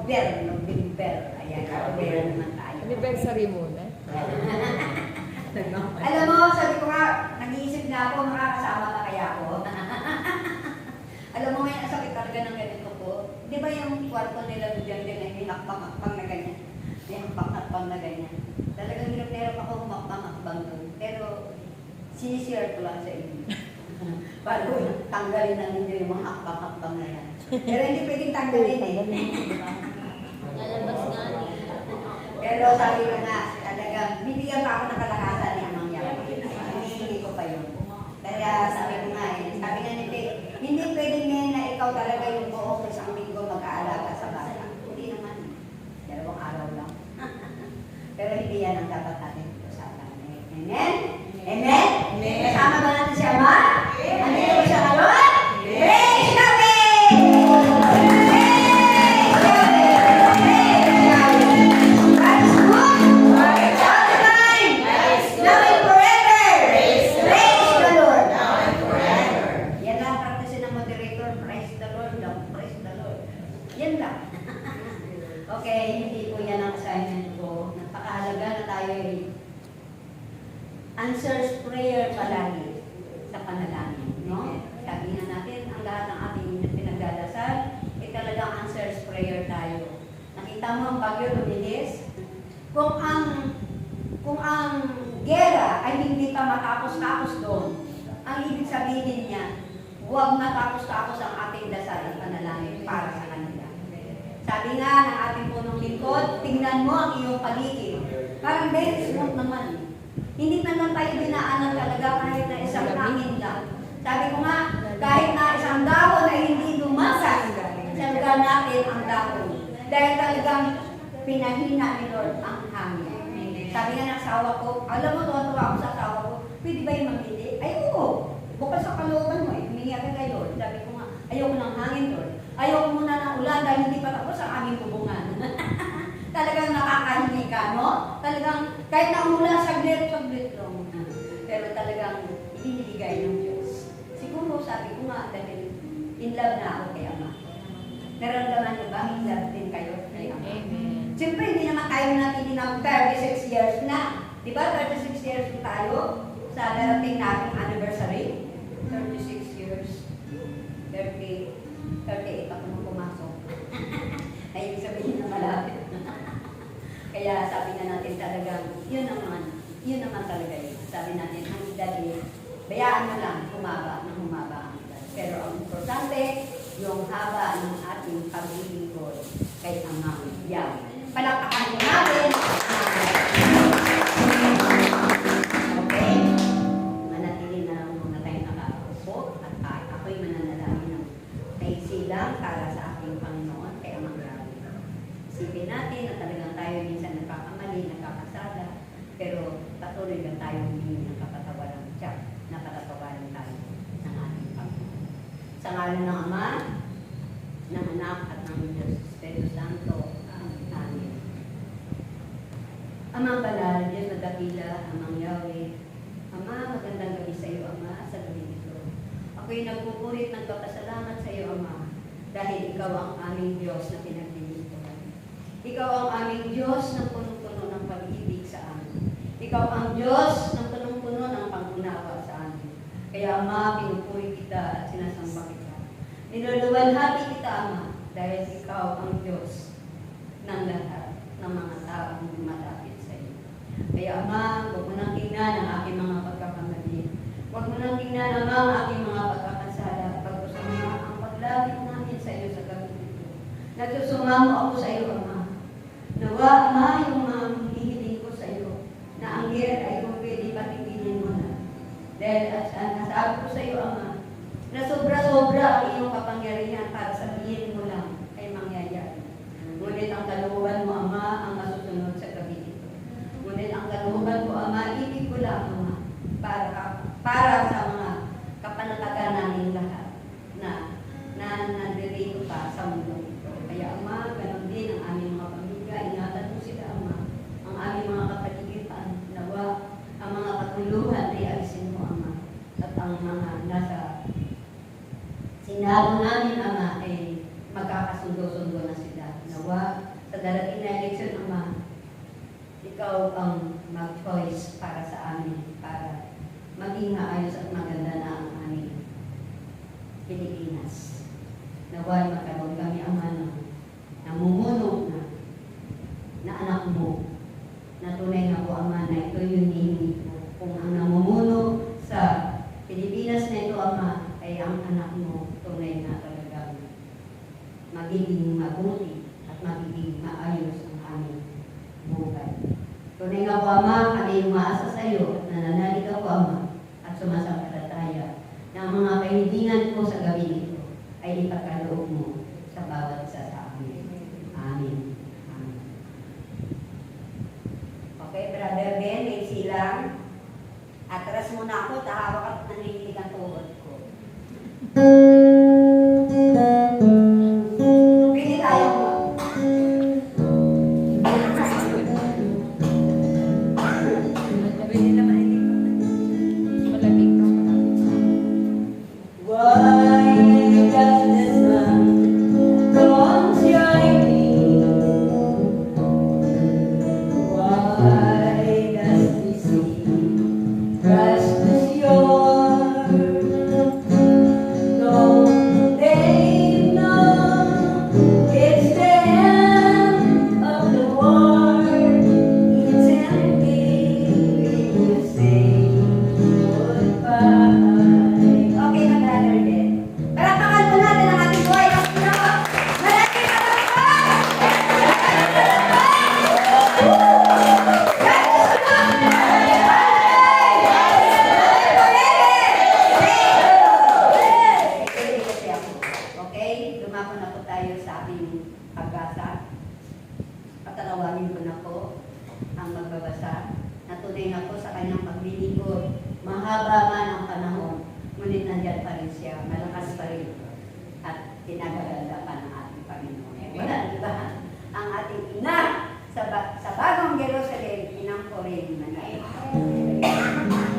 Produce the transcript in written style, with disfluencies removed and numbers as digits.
November. Ayan, November naman tayo. Anniversary muna. Alam mo, sabi ko nga, nag-iisip na ako, makakasama na kaya ako. Alam mo ngayon, ang sakit talaga ng ganito ko. Di ba yung kwarto nila doon din ay hinakpang-hakpang na ganyan? May hakpang-hakpang na ganyan. Talagang hirap-hirap ako humakpang-hakpang doon. Pero, sinishare ko lang sa inyo. Para tanggalin na ninyo yung mga hakpang-hakpang na yan. Pero hindi pwedeng tanggalin eh. Lalabas nga. Pero sabi ko nga, talagang bibigyan pa ako ng kalakasan ni Amang Yawa. Hindi ko pa yun. Kaya sabi ko nga eh, sabi nga hindi pwedeng ngayon na ikaw talaga yung buong isang linggo mag-aalaga sa bata. Hindi naman. 2 araw lang. Pero hindi yan ang dapat natin usapan. Amen? Amen? Amen? Kasama ba natin si Ama? Andito ba siya ngayon? Praise Yahweh! Okay, hindi po yan ang assignment ko. Napakahalaga na tayo answers prayer palagi sa panalangin. No? Sabi nga natin, ang lahat ng ating pinagdadasal, talagang answers prayer tayo. Nakita mo ang bagyo lumilis? Kung ang gera ay hindi pa matapos-tapos doon, ang ibig sabihin niya, huwag matapos-tapos ang ating dasal at panalangin para sa kanila. Sabi nga ng ating punong lingkod, tingnan mo ang iyong paligid. Parang very smooth naman. Hindi na lang tayo dinaanan talaga kahit na isang hangin lang. Sabi ko nga, kahit na isang dahon ay hindi lumakas sa lugar natin ang dahon. Dahil talagang pinahina ni Lord ang hangin. Sabi nga ng asawa ko, alam mo, tuwa ako sa asawa ko, pwede ba yung mamili? Ay, oo. Bukas sa kalooban mo eh. Humingi ka kay Lord. Sabi ko nga, ayoko ng hangin, Lord. Ayoko muna ng ulan dahil hindi pa tapos ang aming hubungan. Talagang nakakahinig ka, no? Talagang kahit na umulan, saglit lang. Pero talagang ibinibigay ng Diyos. Siguro sabi ko nga, dahil in love na ako kay Ama. Naramdaman niyo ba? In love din kayo kay Ama. Amen. Siyempre, hindi naman tayo natin ng 36 years na. Di ba? 36 years na tayo sa darating nating anniversary. 36 years. 38 ako nung pumasok. Ay, ibig sabihin na malapit. Kaya sabi na natin talagang, yun naman talaga yun. Sabi natin, ang edad bayaan mo lang, humaba ang edad. Pero ang importante, yung haba ng ating paglilingkod kay Amang Yawa. Palakpakan mo natin. Okay? Manatili na lang muna tayo nakaupo at ako'y mananalangin ng silang para sa ating Panginoon kay Amang Yawa. Isipin natin na talagang tayo minsan nagkakamali, nagkakasala, pero patuloy lang tayo humingi ng kapatawaran siya, napatatawaran tayo ng ating Panginoon. Sa ngalan ng Ama, ng Anak at ng Diyos Espiritu Santo. Amen. Amang Banal, Diyos na dakila, Amang Yahweh, Ama, magandang gabi sa iyo, Ama, sa gabi ito. Ako'y nagpupurit ng kapasalamat sa iyo, Ama, dahil ikaw ang aming Diyos na pinaglilingkuran. Ikaw ang aming Diyos na punong-puno ng pag-ibig sa amin. Ikaw ang Diyos na punong-puno ng pag-unawa sa amin. Kaya, Ama, pinupuri kita at sinasamba kita. Niluluwalhati kita, Ama, dahil ikaw ang Diyos ng lahat ng mga taong lumalapit sa iyo. Kaya, Ama, huwag mo nang tingnan ang aking mga pagkakamali. Huwag mo nang tingnan, Ama, ang aking mga pagkakasala. Pagkusama ang paglapit namin sa iyo sa gabi ito. Nagsusumamo ako sa iyo, Ama. Nawa, Ama, yung mga hihiling ko sa iyo, na ang ger ay kung pwede patigilin mo na. Dahil nasabi ko sa iyo, Ama, na sobra-sobra ang iyong kapangyarihan para sabihin mo lang ay mangyayari. Ngunit ang kalooban mo, Ama, ang masusunod sa gabi ito. Ngunit ang kalooban mo, Ama, ibig ko lang, Ama, para sa mga kapanatagan namin lahat na nandirito pa sa mundo ito. Kaya, Ama, ganun din ang aming mga pamilya. Ingatan mo sila, Ama. Ang aming mga kapaligiran, nawa, ang mga katuluhan ay alisin mo, Ama. At ang mga nasa sinalo namin, Ama, ay magkakasundo-sundo na sila. Nawa, maayos at maganda na ang aming Pilipinas. Naway magkaroon kami Ama na namumuno na anak mo, na tunay na po Ama na ito yung hinihingi ko. Kung ang namumuno sa Pilipinas na ito Ama ay ang anak mo, tunay na talagang magiging mabuti at magiging maayos ang aming buhay. Tunay nga po Ama, kami umaasa sa iyo at nananalig ako Ama at sumasampalataya na ang mga kahilingan ko sa gabi nito ay ipagkaloob mo sa bawat isa sa amin. Amen. Amen. Okay, Brother Ben, may silang. Atras muna ako, tahawak at nanginginig ang tuhod ko. Pwede tayo mo. Pwede naman hindi ko. Malamig ko. Why does the sun go on shining? Why does the sea rush to shore? Don't they know it's the end of the war? It's empty when you say goodbye. Okay na, Brother Ben. Palakpakan po natin ang ating buhay ng Pinoy. Maraming okay, lumako na po tayo sa ating pagbasa. Patalawagin ko na po ang magbabasa na tunay na po sa kanyang paglilingkod. Mahaba man ang panahon, ngunit nandiyan pa rin siya, malakas pa rin at tinagaganda